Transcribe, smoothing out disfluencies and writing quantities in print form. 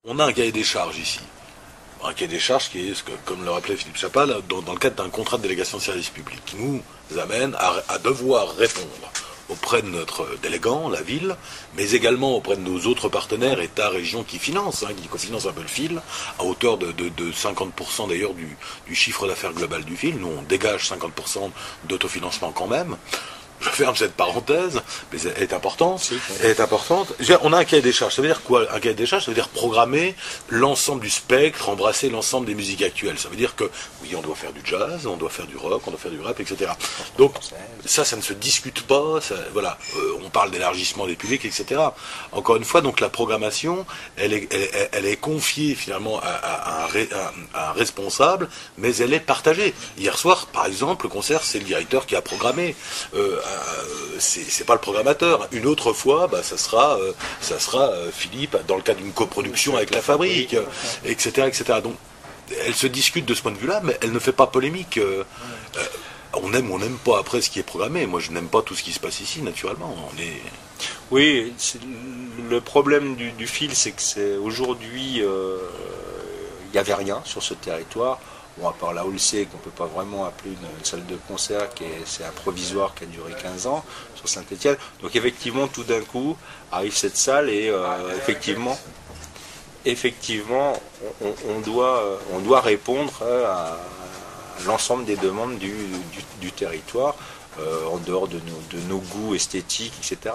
On a un cahier des charges ici. Un cahier des charges qui est, comme le rappelait Philippe Chapal, dans le cadre d'un contrat de délégation de service public, qui nous amène à devoir répondre auprès de notre délégant, la ville, mais également auprès de nos autres partenaires, État, région, qui financent, qui cofinancent un peu le fil, à hauteur de 50% d'ailleurs du chiffre d'affaires global du fil. Nous, on dégage 50% d'autofinancement quand même. Je ferme cette parenthèse, mais elle est importante. Elle est importante. On a un cahier des charges. Ça veut dire quoi? Un cahier des charges, ça veut dire programmer l'ensemble du spectre, embrasser l'ensemble des musiques actuelles. Ça veut dire que, oui, on doit faire du jazz, on doit faire du rock, on doit faire du rap, etc. Donc, ça ne se discute pas. Ça, voilà, on parle d'élargissement des publics, etc. Encore une fois, donc la programmation, elle est confiée finalement à un responsable, mais elle est partagée. Hier soir, par exemple, le concert, c'est le directeur qui a programmé. C'est pas le programmateur. Une autre fois, ça sera Philippe dans le cadre d'une coproduction avec la fabrique, etc., etc. Donc, elle se discute de ce point de vue-là, mais elle ne fait pas polémique. On aime ou on n'aime pas après ce qui est programmé. Moi, je n'aime pas tout ce qui se passe ici, naturellement. Oui, le problème du fil, c'est que aujourd'hui, il n'y avait rien sur ce territoire. Bon, à part la Olsey, qu'on ne peut pas vraiment appeler une salle de concert, c'est un provisoire qui a duré 15 ans, sur Saint-Étienne. Donc effectivement, tout d'un coup, arrive cette salle et effectivement, on doit répondre à l'ensemble des demandes du territoire, en dehors de nos goûts esthétiques, etc.